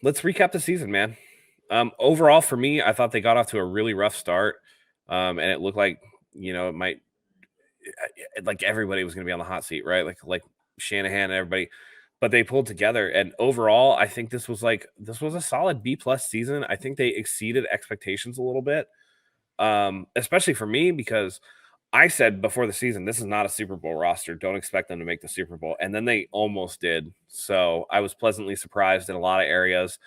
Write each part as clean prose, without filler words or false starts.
Let's recap the season, man. Overall, for me, I thought they got off to a really rough start, and it looked like it might like everybody was going to be on the hot seat, right? Like Shanahan and everybody, but they pulled together. And overall, I think this was a solid B+ season. I think they exceeded expectations a little bit, especially for me because I said before the season, this is not a Super Bowl roster. Don't expect them to make the Super Bowl. And then they almost did. So I was pleasantly surprised in a lot of areas,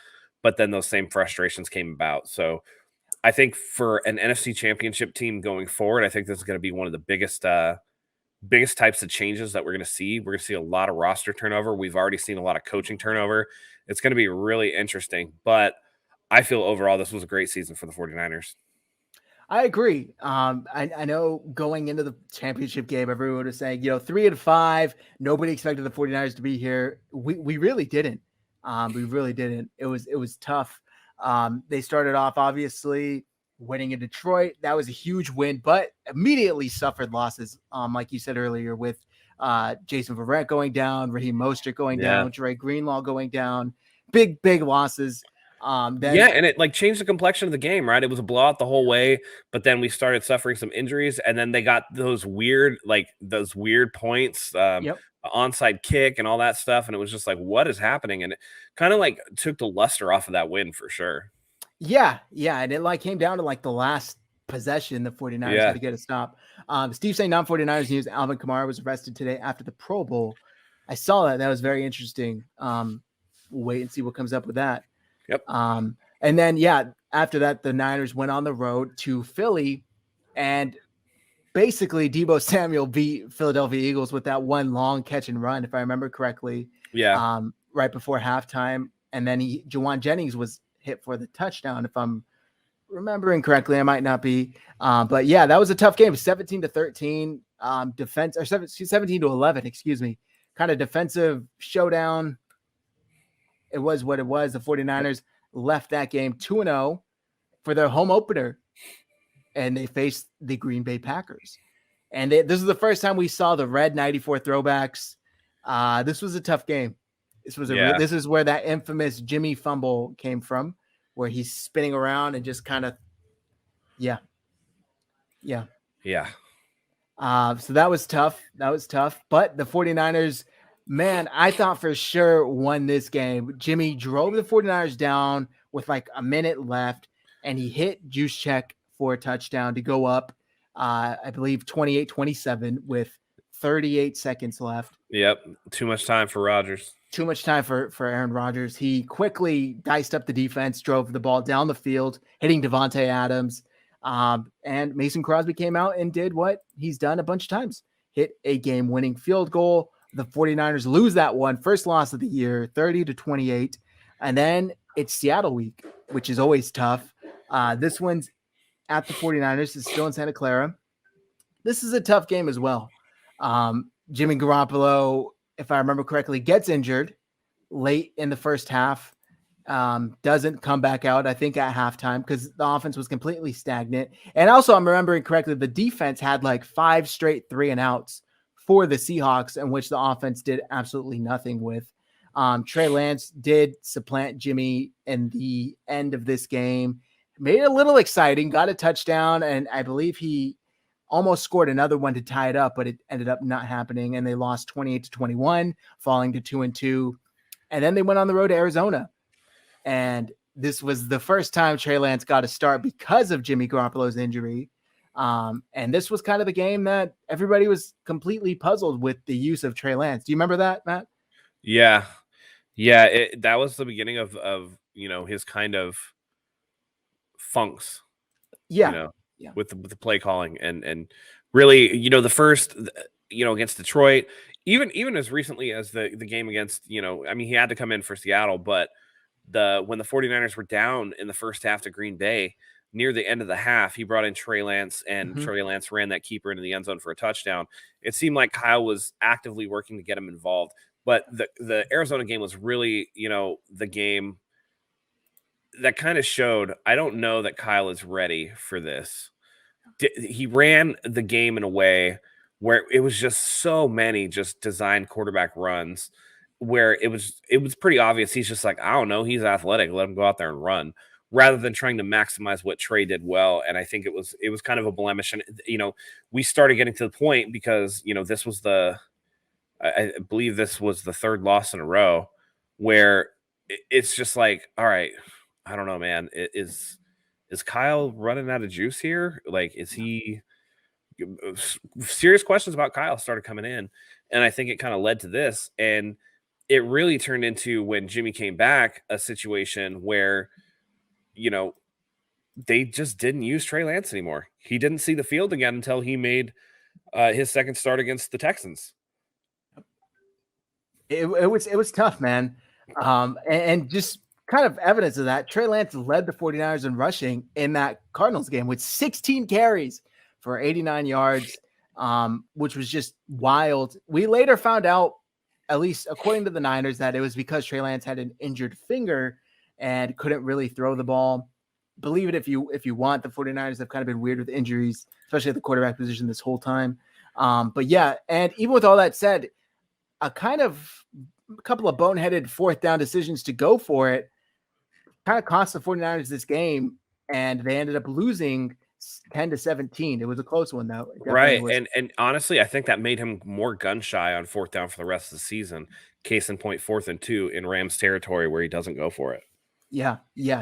but then those same frustrations came about. So I think for an NFC championship team going forward, I think this is going to be one of the biggest types of changes that we're going to see. We're going to see a lot of roster turnover. We've already seen a lot of coaching turnover. It's going to be really interesting, but I feel overall this was a great season for the 49ers. I agree. I know going into the championship game, everyone was saying, 3-5, nobody expected the 49ers to be here. We really didn't. We really didn't. It was tough. They started off obviously winning in Detroit. That was a huge win, but immediately suffered losses. Like you said earlier, with Jason Verrett going down, Raheem Mostert going down, Dre Greenlaw going down, big losses. And it changed the complexion of the game, right? It was a blowout the whole way, but then we started suffering some injuries, and then they got those weird points, onside kick and all that stuff, and it was just like, what is happening? And it kind of took the luster off of that win for sure. Yeah, and it came down to the last possession. The 49ers had to get a stop. Steve saying non-49ers news, Alvin Kamara was arrested today after the Pro Bowl. I saw that. That was very interesting. We'll wait and see what comes up with that. Yep. And then, after that, the Niners went on the road to Philly, and basically Deebo Samuel beat Philadelphia Eagles with that one long catch and run, if I remember correctly. Yeah. Right before halftime. And then Juwan Jennings was hit for the touchdown, if I'm remembering correctly. I might not be. But that was a tough game. 17-13, 17-11, excuse me. Kind of defensive showdown. It was what it was. The 49ers left that game 2-0 for their home opener, and they faced the Green Bay Packers. And this is the first time we saw the red 94 throwbacks. This was a tough game. This is where that infamous Jimmy fumble came from, where he's spinning around and just kind of, So that was tough. But the 49ers, man, I thought for sure won this game. Jimmy drove the 49ers down with a minute left, and he hit Juszczyk for a touchdown to go up, I believe, 28-27 with 38 seconds left. Yep. Too much time for Rodgers. Too much time for Aaron Rodgers. He quickly diced up the defense, drove the ball down the field, hitting Devontae Adams. And Mason Crosby came out and did what he's done a bunch of times. Hit a game-winning field goal. The 49ers lose that one. First loss of the year, 30-28. And then it's Seattle week, which is always tough. This one's at the 49ers. It's still in Santa Clara. This is a tough game as well. Jimmy Garoppolo, if I remember correctly, gets injured late in the first half. Doesn't come back out, I think, at halftime because the offense was completely stagnant. And also, I'm remembering correctly, the defense had 5 straight 3-and-outs for the Seahawks, in which the offense did absolutely nothing with. Trey Lance did supplant Jimmy in the end of this game. Made it a little exciting, got a touchdown, and I believe he almost scored another one to tie it up, but it ended up not happening, and they lost 28-21, falling to 2-2. And then they went on the road to Arizona. And this was the first time Trey Lance got a start because of Jimmy Garoppolo's injury. And this was kind of the game that everybody was completely puzzled with the use of Trey Lance. Do you remember that, Matt? Yeah. That was the beginning of his kind of funks. With the play calling and really, the first, against Detroit, even as recently as the game against, he had to come in for Seattle, but when the 49ers were down in the first half to Green Bay, near the end of the half, he brought in Trey Lance, and Trey Lance ran that keeper into the end zone for a touchdown. It seemed like Kyle was actively working to get him involved, but the Arizona game was really, the game that kind of showed, I don't know that Kyle is ready for this. He ran the game in a way where it was just so many just designed quarterback runs where it was pretty obvious. He's just like, I don't know, he's athletic. Let him go out there and run, rather than trying to maximize what Trey did well. And I think it was kind of a blemish. And we started getting to the point because this was I believe this was the third loss in a row where it's just like, all right, I don't know, man. Is Kyle running out of juice here? Like, is he? Serious questions about Kyle started coming in, and I think it kind of led to this. And it really turned into, when Jimmy came back, a situation where, they just didn't use Trey Lance anymore. He didn't see the field again until he made his second start against the Texans. It was tough, man. And just kind of evidence of that, Trey Lance led the 49ers in rushing in that Cardinals game with 16 carries for 89 yards, which was just wild. We later found out, at least according to the Niners, that it was because Trey Lance had an injured finger and couldn't really throw the ball. Believe it if you want. The 49ers have kind of been weird with injuries, especially at the quarterback position this whole time. But yeah, and even with all that said, a couple of boneheaded fourth down decisions to go for it kind of cost the 49ers this game, and they ended up losing 10-17. It was a close one, though. Right. And honestly, I think that made him more gun shy on fourth down for the rest of the season. Case in point, 4th and 2 in Rams territory where he doesn't go for it. Yeah,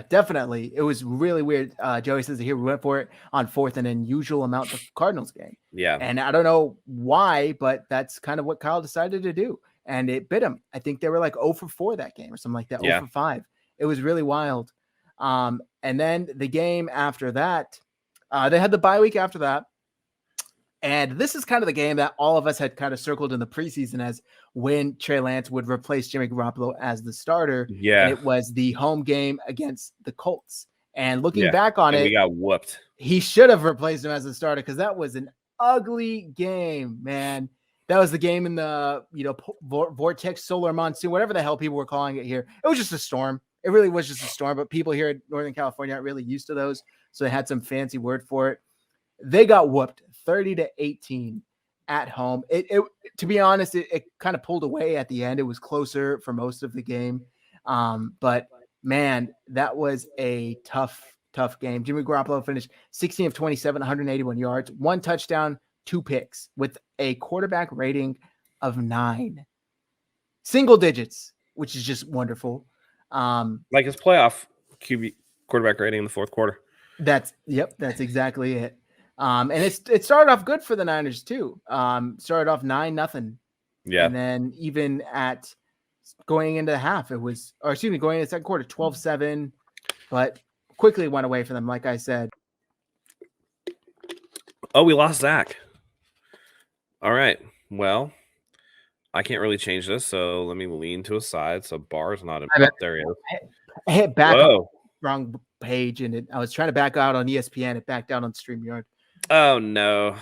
definitely. It was really weird. Joey says that he went for it on 4th and an unusual amount of Cardinals game. Yeah. And I don't know why, but that's kind of what Kyle decided to do. And it bit him. I think they were like 0 for 4 that game or something like that. 0 for 5. It was really wild. And then the game after that, they had the bye week after that. And this is kind of the game that all of us had kind of circled in the preseason as when Trey Lance would replace Jimmy Garoppolo as the starter. Yeah. And it was the home game against the Colts. And looking back on it, he got whooped. He should have replaced him as the starter because that was an ugly game, man. That was the game in the, vortex, solar monsoon, whatever the hell people were calling it here. It was just a storm. It really was just a storm, but people here in Northern California aren't really used to those. So they had some fancy word for it. They got whooped 30-18 at home. It to be honest, it kind of pulled away at the end. It was closer for most of the game. But man, that was a tough game. Jimmy Garoppolo finished 16 of 27, 181 yards, 1 touchdown, 2 picks with a quarterback rating of 9. Single digits, which is just wonderful. Like his playoff QB quarterback rating in the 4th quarter. That's exactly it. And it started off good for the Niners too. Started off 9-0. Yeah. And then even at going into going into the second quarter, 12-7, but quickly went away for them. Like I said. Oh, we lost Zach. All right. Well, I can't really change this, so let me lean to a side. So bar's not up there yet. I hit back up wrong page, and I was trying to back out on ESPN. It backed out on StreamYard. Oh no.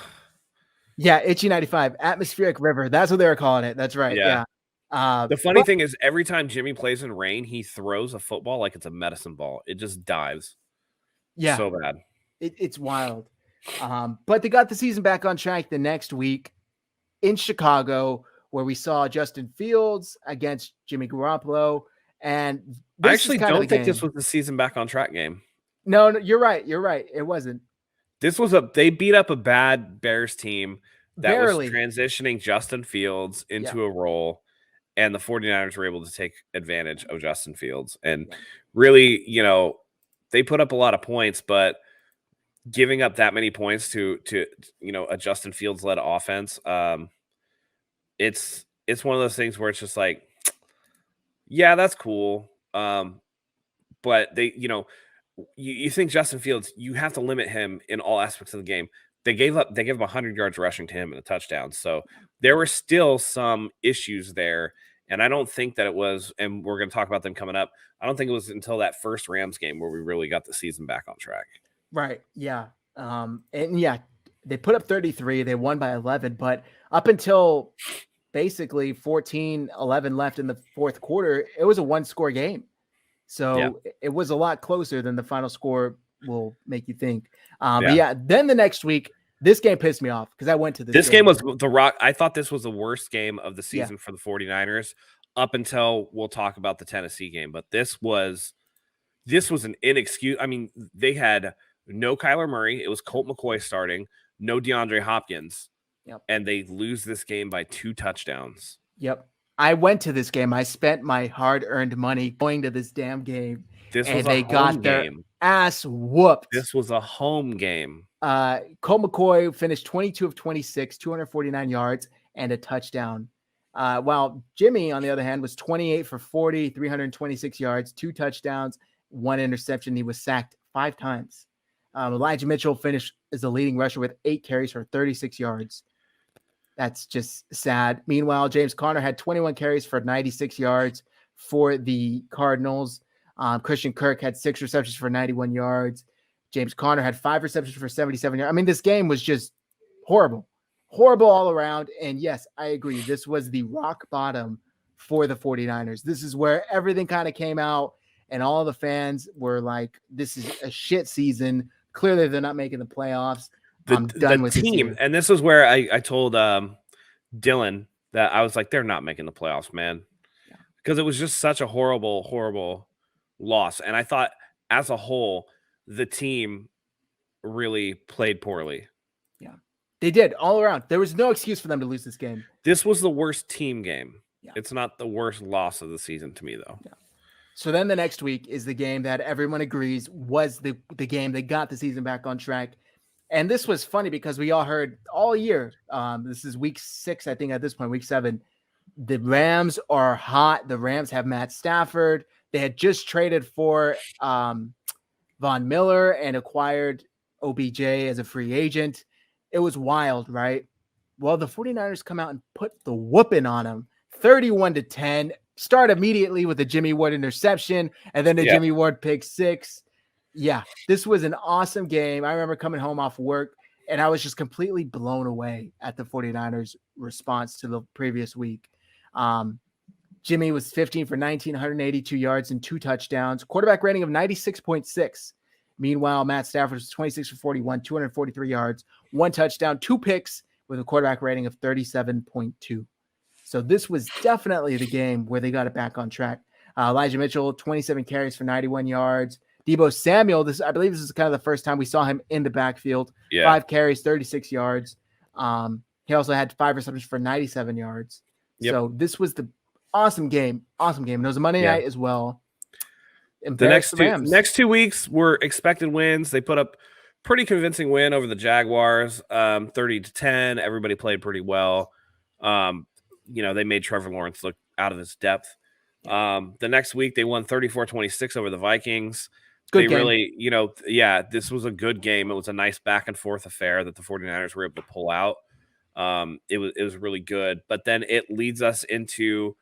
Yeah, Itchy 95, atmospheric river. That's what they were calling it. That's right. Yeah. The funny thing is, every time Jimmy plays in rain, he throws a football like it's a medicine ball. It just dives. Yeah. So bad. It's wild. But they got the season back on track the next week in Chicago, where we saw Justin Fields against Jimmy Garoppolo. And I actually don't think this was the season back on track game. No, you're right. It wasn't. They beat up a bad Bears team that was transitioning Justin Fields into a role, and the 49ers were able to take advantage of Justin Fields. And really, they put up a lot of points, but giving up that many points to a Justin Fields led offense, it's one of those things where it's just like, yeah, that's cool. But they, you think Justin Fields, you have to limit him in all aspects of the game. They gave him 100 yards rushing to him and a touchdown. So there were still some issues there. And I don't think that it was, and we're going to talk about them coming up, I don't think it was until that first Rams game where we really got the season back on track. Right. Yeah. They put up 33. They won by 11. But up until basically 14-11 left in the 4th quarter, it was a 1-score game. So it was a lot closer than the final score will make you think. But then the next week, this game pissed me off because I went to this game was the Rock. I thought this was the worst game of the season for the 49ers up until we'll talk about the Tennessee game. But this was an inexcusable. I mean, they had no Kyler Murray. It was Colt McCoy starting, no DeAndre Hopkins, Yep. and they lose this game by 2 touchdowns. Yep. I went to this game. I spent my hard-earned money going to this damn game, This was and a they got home their game. ass whooped. This was a home game. Colt McCoy finished 22 of 26, 249 yards, and a touchdown. While Jimmy, on the other hand, was 28 for 40, 326 yards, 2 touchdowns, 1 interception. He was sacked 5 times. Elijah Mitchell finished as the leading rusher with 8 carries for 36 yards. That's just sad. Meanwhile, James Conner had 21 carries for 96 yards for the Cardinals. Christian Kirk had 6 receptions for 91 yards. James Conner had 5 receptions for 77 yards. I mean, this game was just horrible all around. And yes, I agree. This was the rock bottom for the 49ers. This is where everything kind of came out and all the fans were like, this is a shit season. Clearly, they're not making the playoffs. I'm done with the team. And this is where I told Dylan that I was like, they're not making the playoffs, man. Because it was just such a horrible, horrible loss. And I thought as a whole, the team really played poorly. Yeah, they did all around. There was no excuse for them to lose this game. This was the worst team game. Yeah. It's not the worst loss of the season to me, though. Yeah. So then the next week is the game that everyone agrees was the game that got the season back on track. And this was funny because we all heard all year, this is week 6, I think at this point, week 7, the Rams are hot. The Rams have Matt Stafford. They had just traded for Von Miller and acquired OBJ as a free agent. It was wild, right? Well, the 49ers come out and put the whooping on them, 31-10. Start immediately with a Jimmy Ward interception and then a Jimmy Ward pick 6. Yeah, this was an awesome game. I remember coming home off work and I was just completely blown away at the 49ers response to the previous week. Jimmy was 15 for 19, 182 yards and 2 touchdowns, quarterback rating of 96.6. Meanwhile, Matt Stafford was 26 for 41, 243 yards, 1 touchdown, 2 picks with a quarterback rating of 37.2. So this was definitely the game where they got it back on track. Elijah Mitchell, 27 carries for 91 yards. Deebo Samuel, I believe this is kind of the first time we saw him in the backfield. 5 carries, 36 yards. He also had 5 receptions for 97 yards. Yep. So this was the awesome game. And it was a Monday night as well. The next 2 weeks were expected wins. They put up pretty convincing win over the Jaguars, 30-10. Everybody played pretty well. They made Trevor Lawrence look out of his depth. The next week they won 34-26 over the Vikings. Good game. Really, this was a good game. It was a nice back and forth affair that the 49ers were able to pull out. It was really good. But then it leads us into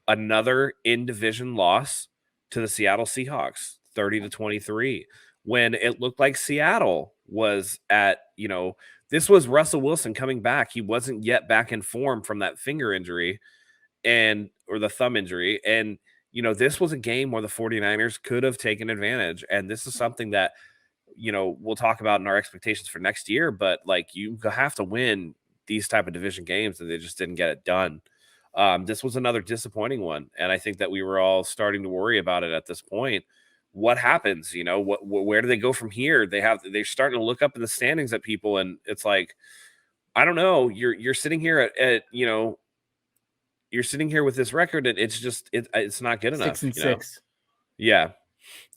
another in-division loss to the Seattle Seahawks, 30-23, when it looked like Seattle was at, this was Russell Wilson coming back. He wasn't yet back in form from that finger injury or the thumb injury. And, this was a game where the 49ers could have taken advantage. And this is something that, we'll talk about in our expectations for next year, but like you have to win these type of division games and they just didn't get it done. This was another disappointing one. And I think that we were all starting to worry about it at this point. What happens? Where do they go from here? They're starting to look up in the standings at people. And it's like, I don't know, you're sitting here at you're sitting here with this record and it's not good enough. 6-6. Yeah.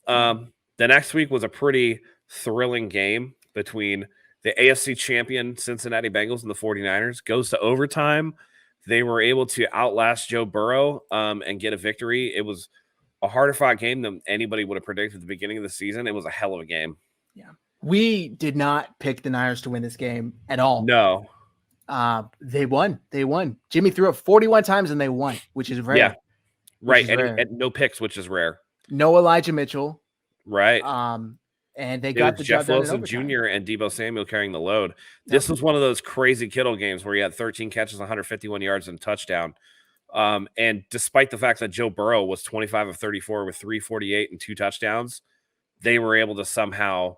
The next week was a pretty thrilling game between the AFC champion Cincinnati Bengals and the 49ers. Goes to overtime. They were able to outlast Joe Burrow and get a victory. It was a harder fought game than anybody would have predicted at the beginning of the season. It was a hell of a game. Yeah. We did not pick the Niners to win this game at all. No. They won. Jimmy threw it 41 times and they won, which is rare. Yeah. Right. And no picks, which is rare. No Elijah Mitchell. Right. And they got the Jeff job Wilson done Jr. and Deebo Samuel carrying the load. This was one of those crazy Kittle games where he had 13 catches, 151 yards, and a touchdown. And despite the fact that Joe Burrow was 25 of 34 with 348 and 2 touchdowns, they were able to somehow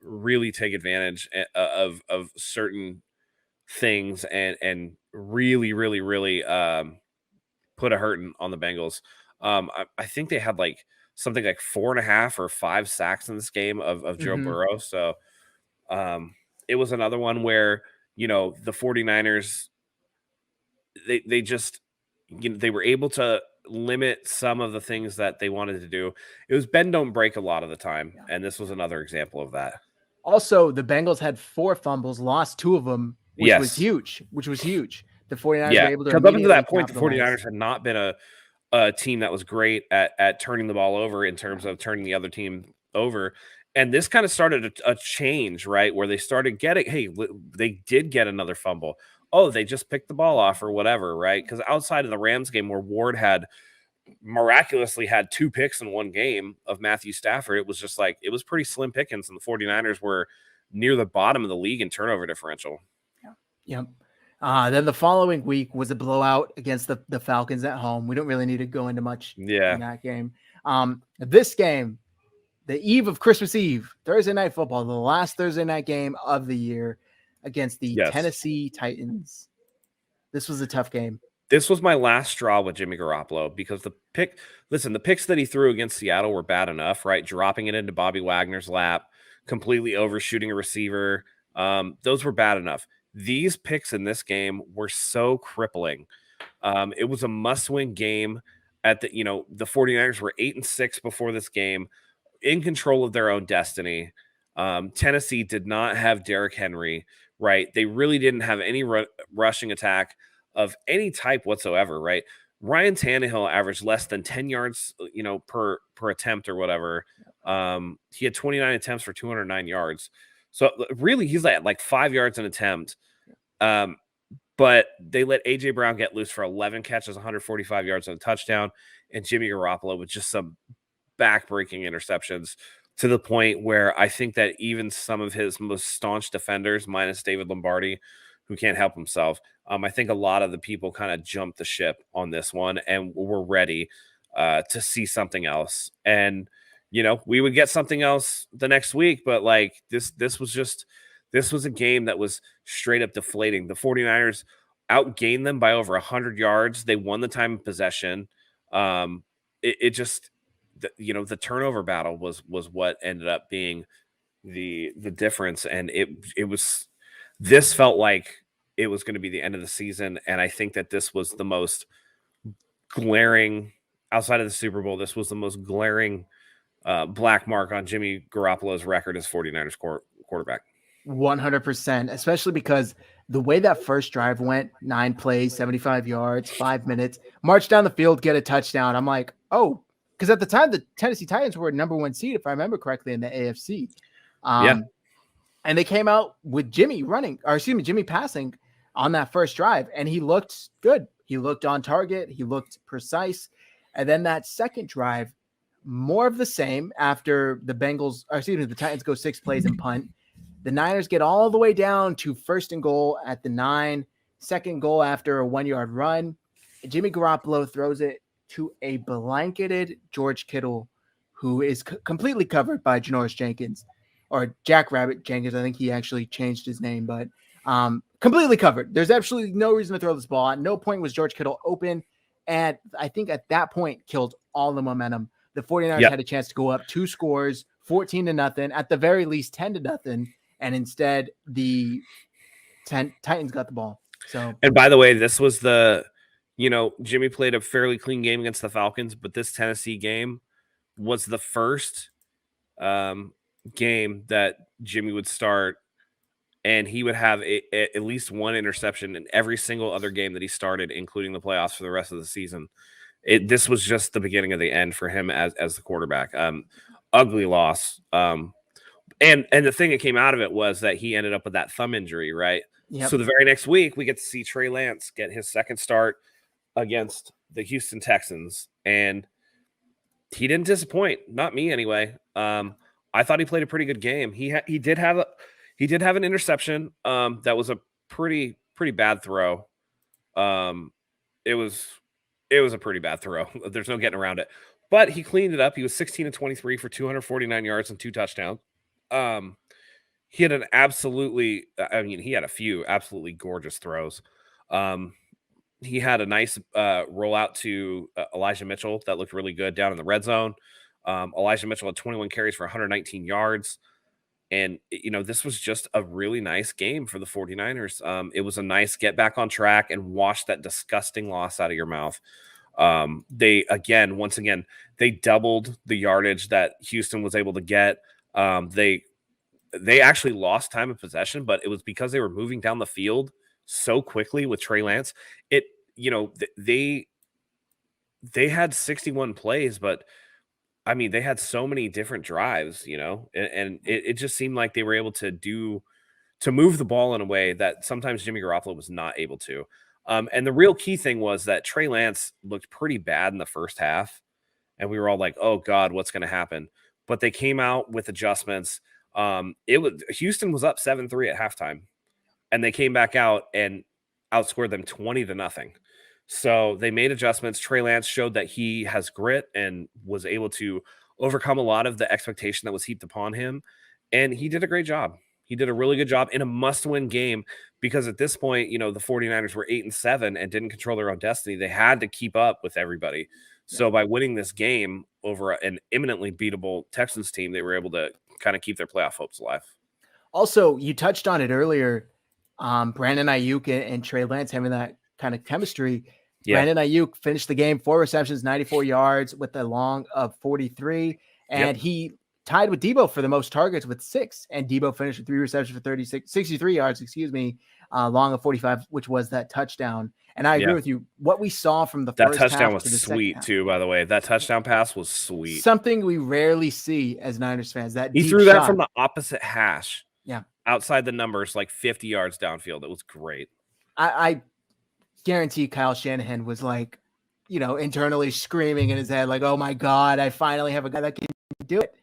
really take advantage of certain things and really, really, really put a hurting on the Bengals. I think they had like something like 4.5 or 5 sacks in this game of Joe Burrow. So it was another one where, the 49ers, they just, they were able to limit some of the things that they wanted to do. It was bend, don't break a lot of the time. Yeah. And this was another example of that. Also, the Bengals had 4 fumbles, lost 2 of them, which was huge. The 49ers were able to because up until immediately that point, the capitalize. 49ers had not been a team that was great at turning the ball over in terms of turning the other team over. And this kind of started a change, right? Where they started getting, they did get another fumble. Oh, they just picked the ball off or whatever, right? Because outside of the Rams game where Ward had miraculously had 2 picks in one game of Matthew Stafford, it was just like, it was pretty slim pickings. And the 49ers were near the bottom of the league in turnover differential. Yep. Then the following week was a blowout against the Falcons at home. We don't really need to go into much in that game. This game, the eve of Christmas Eve, Thursday Night Football, the last Thursday night game of the year against the Tennessee Titans. This was a tough game. This was my last straw with Jimmy Garoppolo because the picks that he threw against Seattle were bad enough, right? Dropping it into Bobby Wagner's lap, completely overshooting a receiver. Those were bad enough. These picks in this game were so crippling. It was a must-win game. The 49ers were 8-6 before this game, in control of their own destiny. Tennessee did not have Derrick Henry, right? They really didn't have any rushing attack of any type whatsoever, right? Ryan Tannehill averaged less than 10 yards, per attempt or whatever. He had 29 attempts for 209 yards. So really, he's at like 5 yards an attempt. But they let A.J. Brown get loose for 11 catches, 145 yards and a touchdown. And Jimmy Garoppolo with just some back-breaking interceptions to the point where I think that even some of his most staunch defenders, minus David Lombardi, who can't help himself, I think a lot of the people kind of jumped the ship on this one and were ready to see something else. And, we would get something else the next week, but like this was a game that was straight up deflating. The 49ers outgained them by over 100 yards. They won the time of possession. The turnover battle was what ended up being the difference. And this felt like it was going to be the end of the season. And I think that this was the most glaring, outside of the Super Bowl, this was the most glaring black mark on Jimmy Garoppolo's record as 49ers quarterback. 100%, especially because the way that first drive went, 9 plays, 75 yards, 5 minutes, march down the field, get a touchdown. I'm like, oh, because at the time, the Tennessee Titans were number 1 seed, if I remember correctly, in the AFC. And they came out with Jimmy passing on that first drive, and he looked good. He looked on target. He looked precise. And then that second drive, more of the same after the Titans go 6 plays and punt. The Niners get all the way down to 1st and goal at the 9, 2nd goal after a 1-yard run. Jimmy Garoppolo throws it to a blanketed George Kittle, who is completely covered by Janoris Jenkins, or Jack Rabbit Jenkins. I think he actually changed his name, but completely covered. There's absolutely no reason to throw this ball. At no point was George Kittle open, and I think at that point killed all the momentum. The 49ers had a chance to go up 2 scores, 14-0, at the very least 10-0, and instead the Titans got the ball. So, and by the way, this was Jimmy played a fairly clean game against the Falcons, but this Tennessee game was the first game that Jimmy would start, and he would have at least 1 interception in every single other game that he started, including the playoffs for the rest of the season. This was just the beginning of the end for him as the quarterback. Ugly loss. And the thing that came out of it was that he ended up with that thumb injury, right? Yep. So the very next week, we get to see Trey Lance get his second start against the Houston Texans, and he didn't disappoint. Not me, anyway. I thought he played a pretty good game. He did have an interception. That was a pretty bad throw. It was a pretty bad throw. There's no getting around it. But he cleaned it up. He was 16-23 for 249 yards and 2 touchdowns. He had he had a few absolutely gorgeous throws. He had a nice rollout to Elijah Mitchell that looked really good down in the red zone. Elijah Mitchell had 21 carries for 119 yards. And, this was just a really nice game for the 49ers. It was a nice get back on track and wash that disgusting loss out of your mouth. Once again, they doubled the yardage that Houston was able to get. They actually lost time of possession, but it was because they were moving down the field so quickly with Trey Lance. They had 61 plays, but I mean, they had so many different drives, and it just seemed like they were able to move the ball in a way that sometimes Jimmy Garoppolo was not able to. And the real key thing was that Trey Lance looked pretty bad in the first half, and we were all like, "Oh God, what's going to happen?" But they came out with adjustments. Houston was up 7-3 at halftime, and they came back out and outscored them 20-0. So they made adjustments. Trey Lance showed that he has grit and was able to overcome a lot of the expectation that was heaped upon him. And he did a great job. He did a really good job in a must-win game because at this point, the 49ers were 8-7 and didn't control their own destiny. They had to keep up with everybody. So by winning this game over an imminently beatable Texans team, they were able to kind of keep their playoff hopes alive. Also, you touched on it earlier. Brandon Naiuk and Trey Lance having that kind of chemistry. Yeah. Brandon Naiuk finished the game, 4 receptions, 94 yards with a long of 43. And he tied with Debo for the most targets with 6. And Debo finished with 3 receptions for 63 yards, long of 45, which was that touchdown. And I agree with you. What we saw from the first half. That touchdown was sweet too, by the way. That touchdown pass was sweet. Something we rarely see as Niners fans. That he threw that from the opposite hash. Yeah. Outside the numbers, like 50 yards downfield. It was great. I guarantee Kyle Shanahan was like, internally screaming in his head, like, oh my God, I finally have a guy that can do it.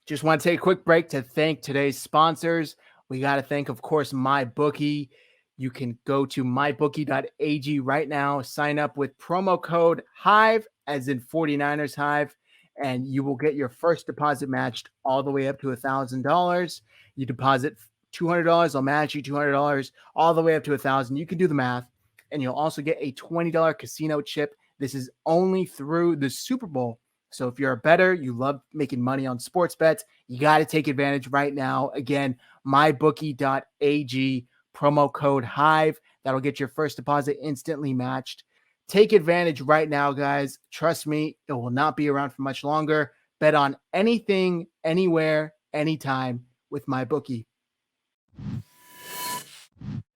Just want to take a quick break to thank today's sponsors. We got to thank, of course, MyBookie. You can go to MyBookie.AG right now, sign up with promo code Hive, as in 49ers Hive, and you will get your first deposit matched all the way up to $1,000. You deposit $200, I'll match you $200, all the way up to $1,000. You can do the math, and you'll also get a $20 casino chip. This is only through the Super Bowl. So if you're a bettor, you love making money on sports bets, you got to take advantage right now. Again, MyBookie.AG, promo code Hive. That'll get your first deposit instantly matched. Take advantage right now, guys. Trust me, it will not be around for much longer. Bet on anything, anywhere, anytime with MyBookie.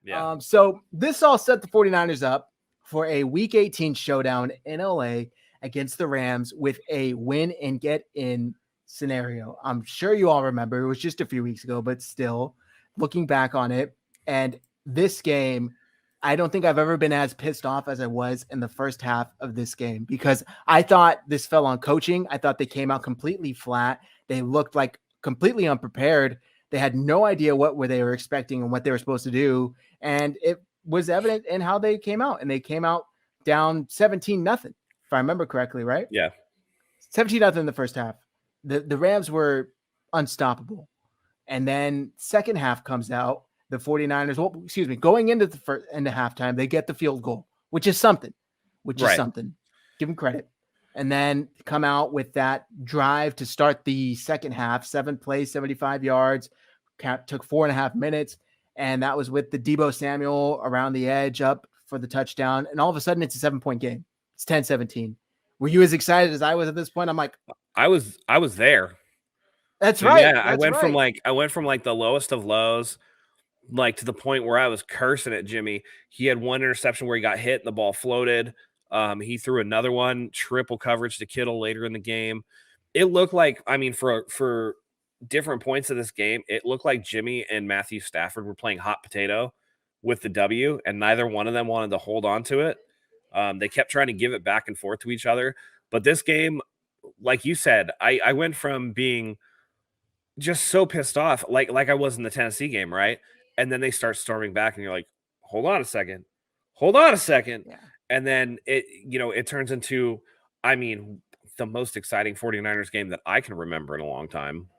Yeah. So this all set the 49ers up for a Week 18 showdown in LA against the Rams with a win and get in scenario. I'm sure you all remember, it was just a few weeks ago, but still looking back on it. And this game, I don't think I've ever been as pissed off as I was in the first half of this game, because I thought this fell on coaching. I thought they came out completely flat. They looked like completely unprepared. They had no idea what they were expecting and what they were supposed to do. And it was evident in how they came out. And they came out down 17-0, if I remember correctly, right? Yeah. 17-0 in the first half. The Rams were unstoppable. And then second half comes out. The 49ers, going into the end of halftime, they get the field goal, which is something. Give them credit. And then come out with that drive to start the second half, 7 plays, 75 yards, took 4.5 minutes. And that was with the Debo Samuel around the edge up for the touchdown. And all of a sudden it's a 7-point game. It's 10-17. Were you as excited as I was at this point? I'm like, I was there. That's right. Yeah. I went from the lowest of lows, like to the point where I was cursing at Jimmy. He had one interception where he got hit and the ball floated. He threw another one, triple coverage to Kittle later in the game. It looked like, for different points of this game, it looked like Jimmy and Matthew Stafford were playing hot potato with the W, and neither one of them wanted to hold on to it. They kept trying to give it back and forth to each other. But this game, like you said, I went from being just so pissed off, like I was in the Tennessee game, right? And then they start storming back, and you're like, hold on a second. Yeah. And then it turns into, the most exciting 49ers game that I can remember in a long time.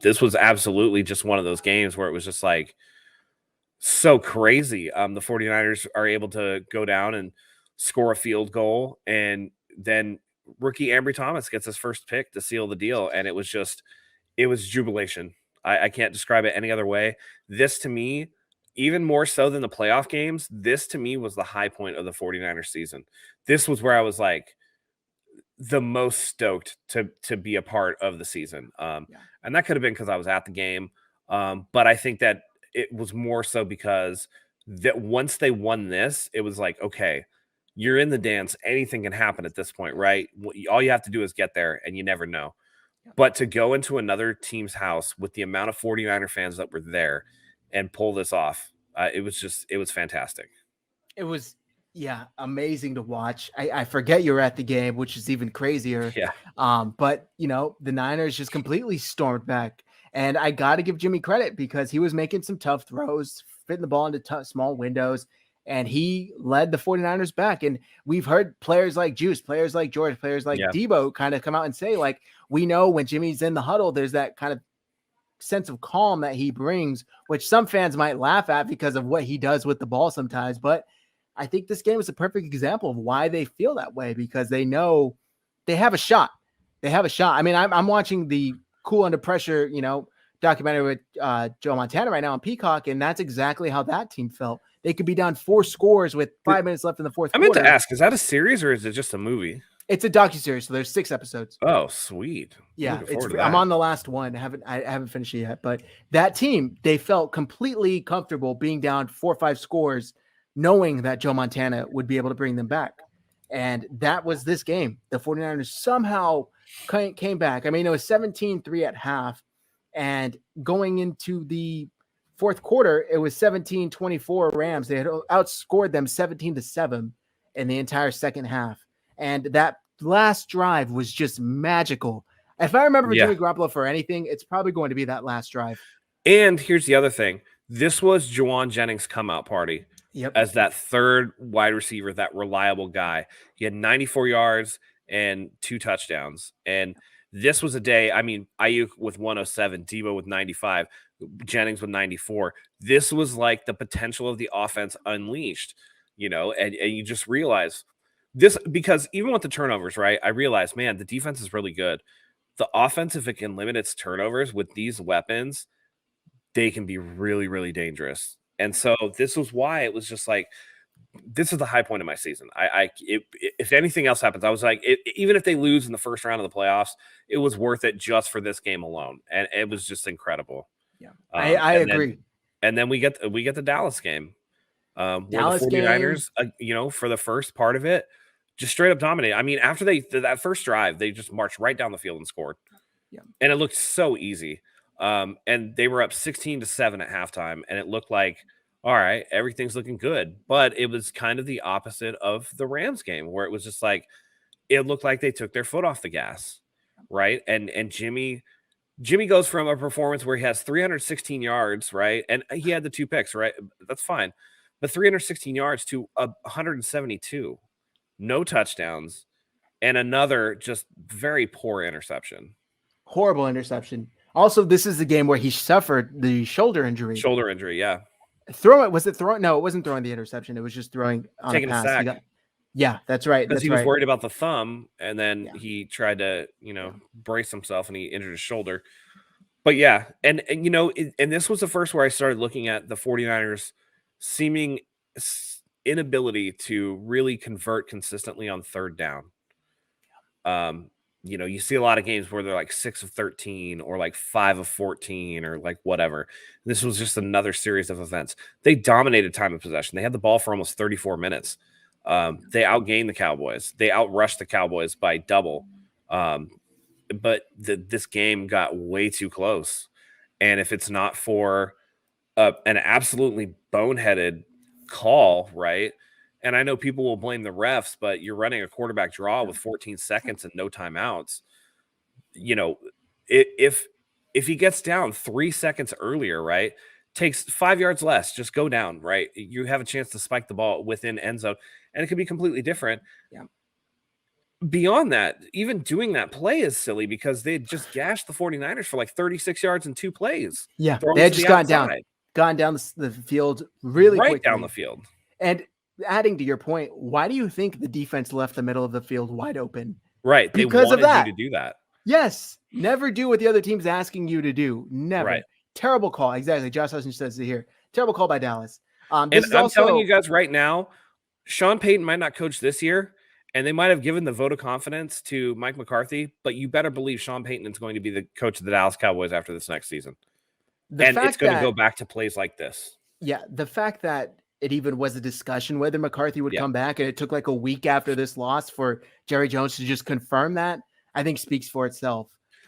This was absolutely just one of those games where it was just like, so crazy. The 49ers are able to go down and score a field goal, and then rookie Ambry Thomas gets his first pick to seal the deal, and it was jubilation. I can't describe it any other way. This to me, even more so than the playoff games, this to me was the high point of the 49ers season. This was where I was like the most stoked to be a part of the season. And that could have been because I was at the game. But I think that it was more so because that once they won this, it was like, okay, you're in the dance. Anything can happen at this point, right? All you have to do is get there, and you never know. But to go into another team's house with the amount of 49er fans that were there and pull this off, it was fantastic. It was, amazing to watch. I forget you were at the game, which is even crazier. Yeah. But the Niners just completely stormed back. And I got to give Jimmy credit because he was making some tough throws, fitting the ball into small windows, and he led the 49ers back. And we've heard players like Juice, players like George, players like Debo kind of come out and say, like, we know when Jimmy's in the huddle, there's that kind of sense of calm that he brings, which some fans might laugh at because of what he does with the ball sometimes. But I think this game is a perfect example of why they feel that way, because they know they have a shot. They have a shot. I mean, I'm watching the Cool Under Pressure, documentary with Joe Montana right now on Peacock, and that's exactly how that team felt. They could be down 4 scores with 5 minutes left in the fourth quarter. I meant to ask, is that a series or is it just a movie? It's a docuseries, so there's 6 episodes. Oh, sweet. Yeah, I'm on the last one. I haven't finished it yet, but that team, they felt completely comfortable being down 4 or 5 scores, knowing that Joe Montana would be able to bring them back. And that was this game. The 49ers somehow came back. I mean, it was 17-3 at half, and going into the fourth quarter, it was 17-24 Rams. They had outscored them 17-7 in the entire second half. And that last drive was just magical. If I remember Jimmy Garoppolo for anything, it's probably going to be that last drive. And here's the other thing. This was Juwan Jennings' come-out party as that third wide receiver, that reliable guy. He had 94 yards and 2 touchdowns. And this was a day, I mean, Naiuk with 107, Debo with 95, Jennings with 94. This was like the potential of the offense unleashed, and you just realize this, because even with the turnovers, right, I realized, man, the defense is really good. The offense, if it can limit its turnovers with these weapons, they can be really, really dangerous. And so this was why it was just like, this is the high point of my season. If anything else happens, I was like, even if they lose in the first round of the playoffs, it was worth it just for this game alone. And it was just incredible. Yeah, I agree. And then we get the Dallas game. Dallas where the 49ers, for the first part of it, just straight up dominated. I mean, after that first drive, they just marched right down the field and scored. Yeah. And it looked so easy. And they were up 16-7 at halftime, and it looked like, all right, everything's looking good. But it was kind of the opposite of the Rams game, where it was just like, it looked like they took their foot off the gas, right? And Jimmy goes from a performance where he has 316 yards, right? And he had the 2 picks, right? That's fine. But 316 yards to 172, no touchdowns, and another just very poor interception. Horrible interception. Also, this is the game where he suffered the shoulder injury. Yeah. Was it throwing? No, it wasn't throwing the interception. It was just throwing on taking a sack. Yeah, that's right. Because he was worried about the thumb, and then he tried to, brace himself, and he injured his shoulder. But yeah, and this was the first where I started looking at the 49ers seeming inability to really convert consistently on third down. You see a lot of games where they're like 6 of 13 or like 5 of 14 or like whatever. This was just another series of events. They dominated time of possession. They had the ball for almost 34 minutes. They outgained the Cowboys. They outrushed the Cowboys by double. But this game got way too close. And if it's not for an absolutely boneheaded call, right? And I know people will blame the refs, but you're running a quarterback draw with 14 seconds and no timeouts. If he gets down 3 seconds earlier, right, takes 5 yards less, just go down, right? You have a chance to spike the ball within end zone, and it could be completely different. Yeah. Beyond that, even doing that play is silly because they just gashed the 49ers for like 36 yards in 2 plays. Yeah, they had just gotten down. gone down the field really right quickly. down the field. And adding to your point, why do you think the defense left the middle of the field wide open? Right. They Because of wanted that. you to do that. Yes. Never do what the other team's asking you to do. Never. Right. Terrible call. Exactly. Josh Hutchins says it here. Terrible call by Dallas. And I'm telling you guys right now, Sean Payton might not coach this year, and they might have given the vote of confidence to Mike McCarthy, but you better believe Sean Payton is going to be the coach of the Dallas Cowboys after this next season. And it's going to go back to plays like this. Yeah, the fact that it even was a discussion whether McCarthy would come back, and it took like a week after this loss for Jerry Jones to just confirm that, I think speaks for itself.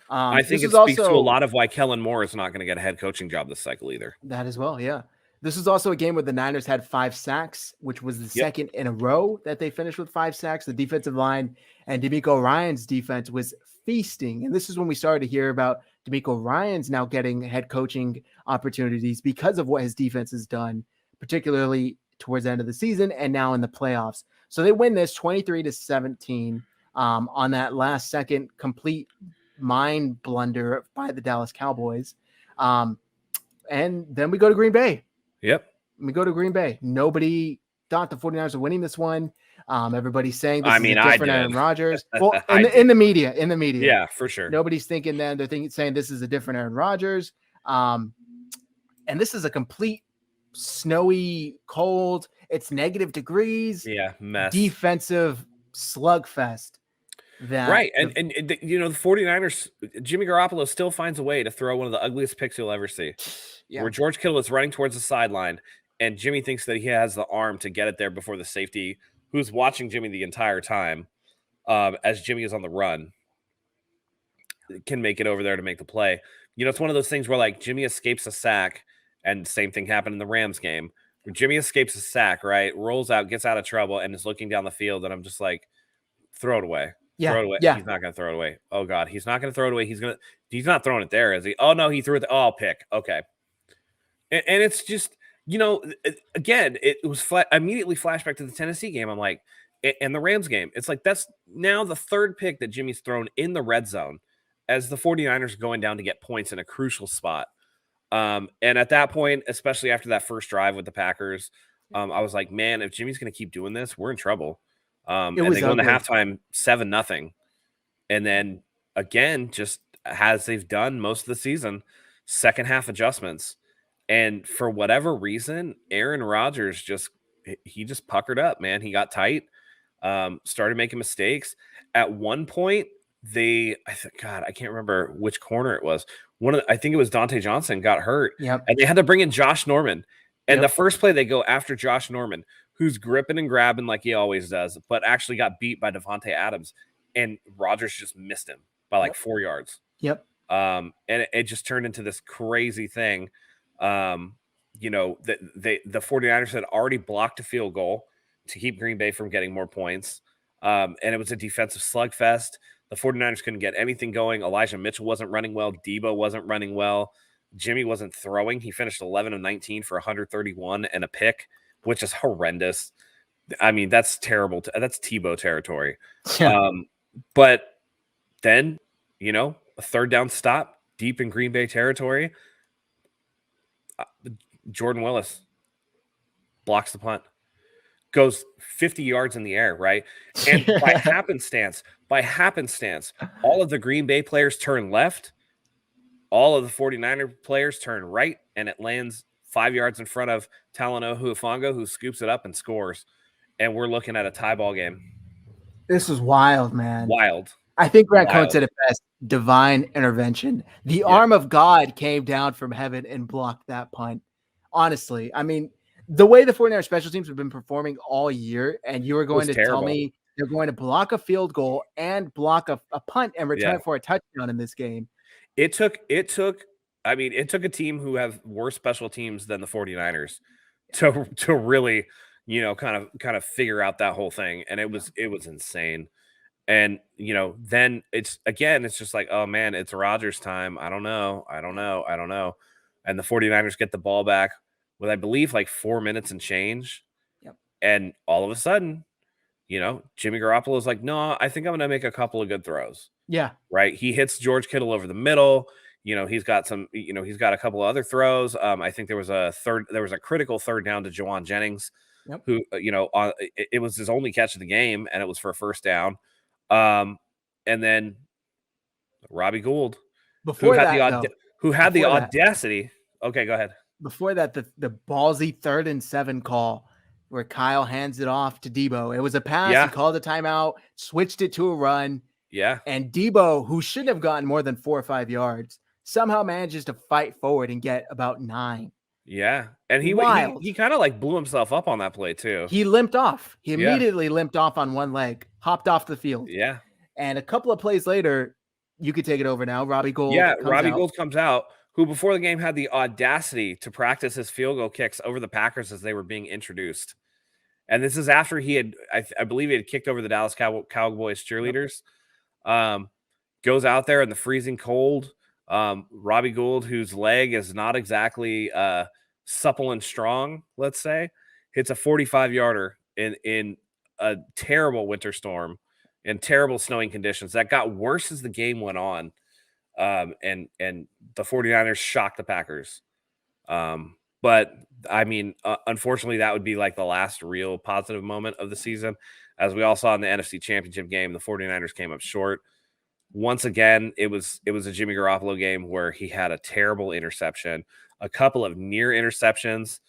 I think it speaks to a lot of why Kellen Moore is not going to get a head coaching job this cycle either. That as well, yeah. This is also a game where the Niners had 5 sacks, which was the second in a row that they finished with 5 sacks. The defensive line and D'Amico Ryan's defense was feasting. And this is when we started to hear about D'Amico Ryan's now getting head coaching opportunities because of what his defense has done, particularly towards the end of the season and now in the playoffs. So they win this 23-17 on that last second complete mind blunder by the Dallas Cowboys. And then we go to Green Bay. Yep. We go to Green Bay. Nobody thought the 49ers were winning this one. Everybody's saying this is a different Aaron Rodgers. Well, in the media. Yeah, for sure. Nobody's thinking that. They're saying this is a different Aaron Rodgers. And this is a complete snowy, cold. It's negative degrees. Yeah, mess. Defensive slugfest. Right. And the 49ers, Jimmy Garoppolo still finds a way to throw one of the ugliest picks you'll ever see. Yeah. Where George Kittle is running towards the sideline, and Jimmy thinks that he has the arm to get it there before the safety, who's watching Jimmy the entire time, as Jimmy is on the run, can make it over there to make the play. It's one of those things where, like, Jimmy escapes a sack, and same thing happened in the Rams game, where Jimmy escapes a sack, right, rolls out, gets out of trouble, and is looking down the field, and I'm just like, throw it away. Yeah, throw it away. Yeah. He's not going to throw it away. Oh, God. He's not going to throw it away. He's not throwing it there, is he? Oh, no, he threw it. Oh, pick. Okay. And it's just, again, it was immediately flashback to the Tennessee game. I'm like, and the Rams game. It's like that's now the third pick that Jimmy's thrown in the red zone as the 49ers are going down to get points in a crucial spot. And at that point, especially after that first drive with the Packers, I was like, man, if Jimmy's going to keep doing this, we're in trouble. And they go into halftime 7-0. And then again, just as they've done most of the season, second half adjustments. And for whatever reason, Aaron Rodgers just puckered up, man. He got tight, started making mistakes. At one point, I can't remember which corner it was. I think it was Dante Johnson got hurt. Yep. And they had to bring in Josh Norman. And the first play, they go after Josh Norman, who's gripping and grabbing like he always does, but actually got beat by Davante Adams. And Rodgers just missed him by like 4 yards. Yep. And it just turned into this crazy thing. The 49ers had already blocked a field goal to keep Green Bay from getting more points. And it was a defensive slugfest. The 49ers couldn't get anything going. Elijah Mitchell wasn't running well. Debo wasn't running well. Jimmy wasn't throwing. He finished 11 of 19 for 131 and a pick, which is horrendous. I mean, that's terrible. That's Tebow territory. Yeah. But then, a third down stop deep in Green Bay territory. Jordan Willis blocks the punt, goes 50 yards in the air, right? And by happenstance, all of the Green Bay players turn left, all of the 49er players turn right, and it lands 5 yards in front of Talanoa Hufanga, who scoops it up and scores. And we're looking at a tie ball game. This was wild, man. Wild. I think Grant Cohn said it best. Divine intervention. The arm of God came down from heaven and blocked that punt. Honestly, I mean, the way the 49er special teams have been performing all year, and you were going to tell me they're going to block a field goal and block a punt and return it for a touchdown in this game. It took a team who have worse special teams than the 49ers to really, kind of figure out that whole thing. And it was insane. And, then it's just like, oh man, it's Rodgers time. I don't know. And the 49ers get the ball back with, I believe, like 4 minutes and change. Yep. And all of a sudden, Jimmy Garoppolo is like, no, I think I'm going to make a couple of good throws. Yeah. Right. He hits George Kittle over the middle. he's got he's got a couple other throws. I think there was a critical third down to Jawan Jennings, Yep. who, it was his only catch of the game, and it was for a first down. And then Robbie Gould, who Before had that, though, the before that, audacity. Okay, go ahead. before that, the ballsy 3rd and 7 call where Kyle hands it off to Debo. It was a pass. Yeah. He called a timeout, switched it to a run. Yeah. And Debo, who shouldn't have gotten more than 4 or 5 yards, somehow manages to fight forward and get about 9. Yeah. And he kind of like blew himself up on that play too. He limped off. He immediately limped off on one leg, hopped off the field. Yeah. And a couple of plays later, you could take it over now. Robbie Gold. Yeah, Robbie Gold comes out, who before the game had the audacity to practice his field goal kicks over the Packers as they were being introduced. And this is after he had, I believe he had kicked over the Dallas Cowboys cheerleaders. Goes out there in the freezing cold. Robbie Gould, whose leg is not exactly supple and strong, let's say, hits a 45-yarder in a terrible winter storm and terrible snowing conditions that got worse as the game went on. And the 49ers shocked the Packers. But I mean, unfortunately, that would be like the last real positive moment of the season. As we all saw in the NFC Championship game, the 49ers came up short. Once again, it was a Jimmy Garoppolo game where he had a terrible interception, a couple of near interceptions.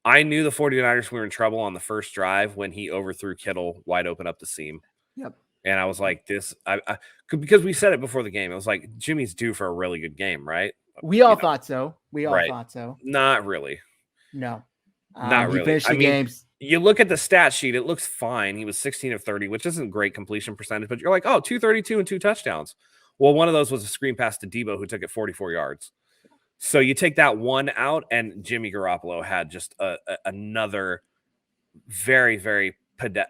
I knew the 49ers were in trouble on the first drive when he overthrew Kittle wide open up the seam. Yep. And I was like, because we said it before the game. It was like, Jimmy's due for a really good game, right? We all thought so. Thought so. Not really. No. Not really. He finished the games. You look at the stat sheet, it looks fine. He was 16 of 30, which isn't great completion percentage, but you're like, oh, 232 and 2 touchdowns. Well, one of those was a screen pass to Debo, who took it 44 yards. So you take that one out, and Jimmy Garoppolo had just another very, very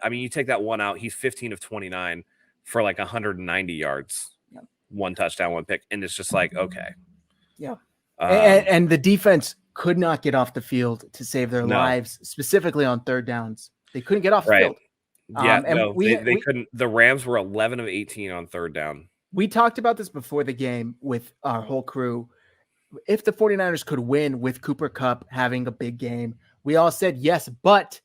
you take that one out, he's 15 of 29 for like 190 yards. Yep. 1 touchdown, 1 pick. And it's just like, okay. Yeah. And the defense could not get off the field to save their lives, specifically on third downs. They couldn't get off the field. Yeah, they couldn't. The Rams were 11 of 18 on third down. We talked about this before the game with our whole crew. If the 49ers could win with Cooper Kupp having a big game, we all said yes, but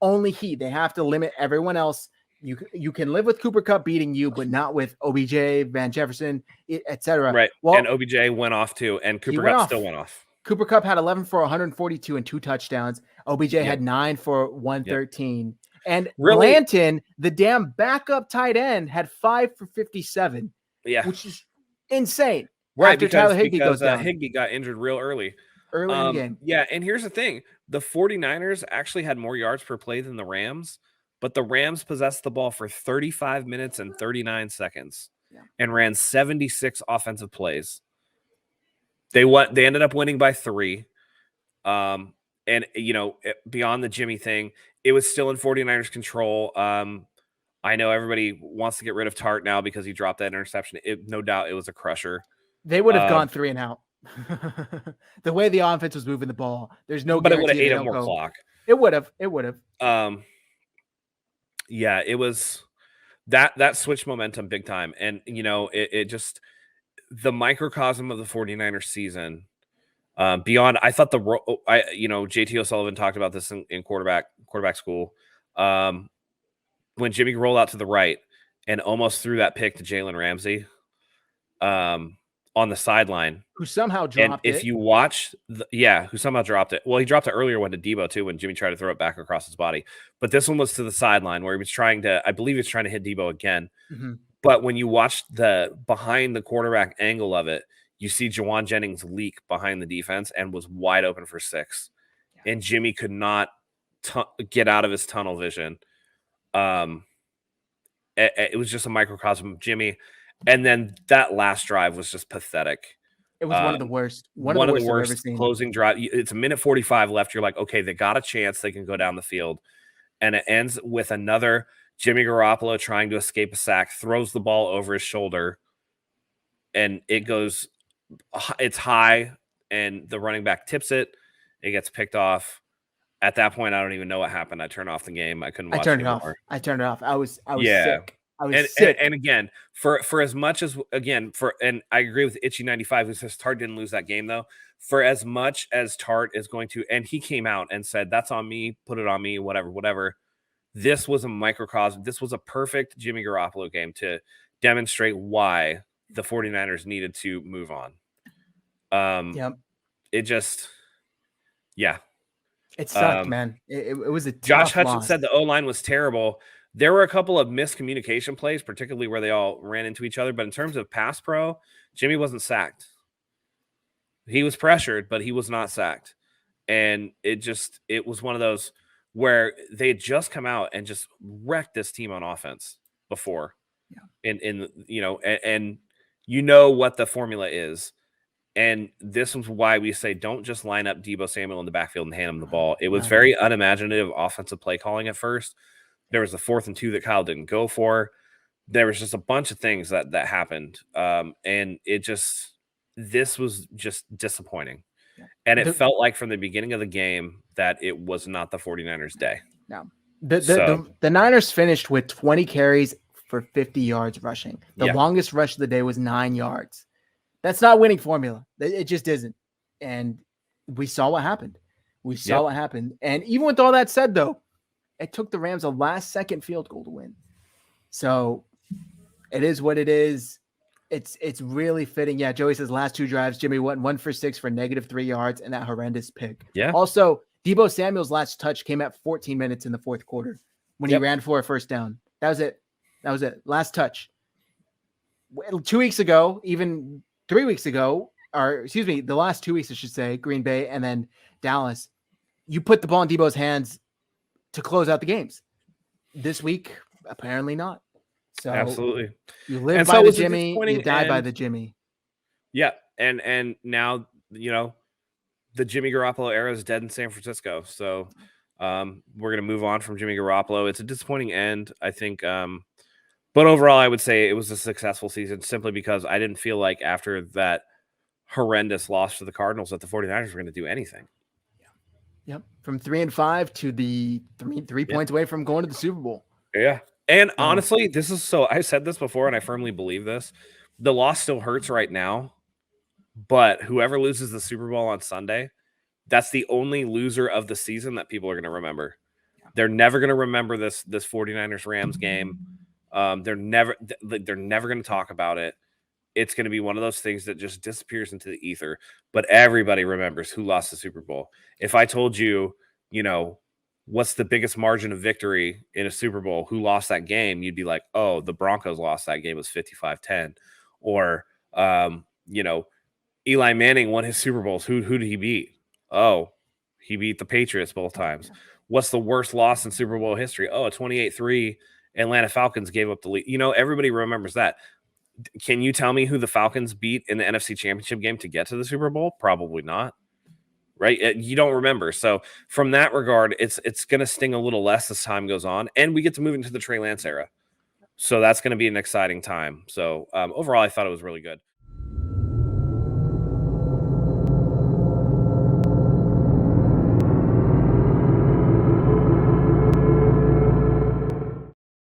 only they have to limit everyone else. You can live with Cooper Kupp beating you, but not with OBJ, Van Jefferson, etc. Right. Well, and OBJ went off too, and Cooper Kupp still went off. Cooper Kupp had 11 for 142 and 2 touchdowns. OBJ had 9 for 113. And Blanton, the damn backup tight end, had 5 for 57. Yeah. Which is insane. Right, because Higbee got injured real early. Early in the game. Yeah, and here's the thing. The 49ers actually had more yards per play than the Rams, but the Rams possessed the ball for 35 minutes and 39 seconds and ran 76 offensive plays. They ended up winning by 3. And, beyond the Jimmy thing, it was still in 49ers control. I know everybody wants to get rid of Tart now because he dropped that interception. No doubt it was a crusher. They would have gone 3 and out. The way the offense was moving the ball, there's no but it would have ate up more clock. It would have. Yeah, it was that switched momentum big time. And, it just the microcosm of the 49ers season beyond, I thought JT O'Sullivan talked about this in quarterback school. When Jimmy rolled out to the right and almost threw that pick to Jalen Ramsey on the sideline, who somehow dropped it. If you watch, who somehow dropped it. Well, he dropped it earlier one to Debo too when Jimmy tried to throw it back across his body. But this one was to the sideline where he was trying to, I believe he was trying to hit Debo again. Mm-hmm. But when you watch the behind the quarterback angle of it, you see Jawan Jennings leak behind the defense and was wide open for 6. Yeah. And Jimmy could not get out of his tunnel vision. It was just a microcosm of Jimmy. And then that last drive was just pathetic. It was one of the worst. One of the worst closing drive. It's a minute 45 left. You're like, okay, they got a chance. They can go down the field. And it ends with another Jimmy Garoppolo trying to escape a sack, throws the ball over his shoulder, and it's high, and the running back tips it. It gets picked off. At that point, I don't even know what happened. I turned off the game. I couldn't watch it anymore. I turned it off. I was sick. I was And, sick. and again, for as much as and I agree with Itchy 95 who says Tart didn't lose that game though. For as much as Tart is going to, and he came out and said that's on me, put it on me, whatever. This was a microcosm. This was a perfect Jimmy Garoppolo game to demonstrate why the 49ers needed to move on. Yep. It just, yeah. It sucked, man. It was a Josh tough Hutchins loss. said the O-line was terrible. There were a couple of miscommunication plays, particularly where they all ran into each other. But in terms of pass pro, Jimmy wasn't sacked. He was pressured, but he was not sacked. And it was one of those where they had just come out and just wrecked this team on offense before. Yeah. And you know what the formula is. And this was why we say don't just line up Deebo Samuel in the backfield and hand him the ball. It was very unimaginative offensive play calling at first. There was the 4th and 2 that Kyle didn't go for. There was just a bunch of things that happened. And this was just disappointing. Yeah. And it felt like from the beginning of the game that it was not the 49ers day. No. The Niners finished with 20 carries for 50 yards rushing. The longest rush of the day was 9 yards. That's not a winning formula. It just isn't. And we saw what happened. What happened. And even with all that said, though, it took the Rams a last-second field goal to win. So it is what it is. It's really fitting. Yeah, Joey says last 2 drives, Jimmy went 1 for 6 for -3 yards and that horrendous pick. Yeah. Also, Deebo Samuel's last touch came at 14 minutes in the 4th quarter when he ran for a first down. That was it. Last touch. 2 weeks ago, even 3 weeks ago, or excuse me, the last 2 weeks, I should say, Green Bay and then Dallas, you put the ball in Deebo's hands to close out the games. This week, apparently not. So absolutely, you live by the Jimmy, you die by the Jimmy. Yeah, and now the Jimmy Garoppolo era is dead in San Francisco. So we're gonna move on from Jimmy Garoppolo. It's a disappointing end, I think. But overall, I would say it was a successful season simply because I didn't feel like after that horrendous loss to the Cardinals that the 49ers were going to do anything. Yep. From 3-5 to the three points away from going to the Super Bowl. Yeah. And honestly, I said this before and I firmly believe this. The loss still hurts right now, but whoever loses the Super Bowl on Sunday, that's the only loser of the season that people are going to remember. Yeah. They're never going to remember this 49ers Rams game. They're never going to talk about it. It's going to be one of those things that just disappears into the ether, but everybody remembers who lost the Super Bowl. If I told you, what's the biggest margin of victory in a Super Bowl, who lost that game, you'd be like, oh, the Broncos lost that game. It was 55-10. Or, Eli Manning won his Super Bowls. Who did he beat? Oh, he beat the Patriots both times. What's the worst loss in Super Bowl history? Oh, a 28-3 Atlanta Falcons gave up the lead. Everybody remembers that. Can you tell me who the Falcons beat in the NFC Championship game to get to the Super Bowl? Probably not. Right? You don't remember. So from that regard, it's going to sting a little less as time goes on. And we get to move into the Trey Lance era. So that's going to be an exciting time. So overall, I thought it was really good.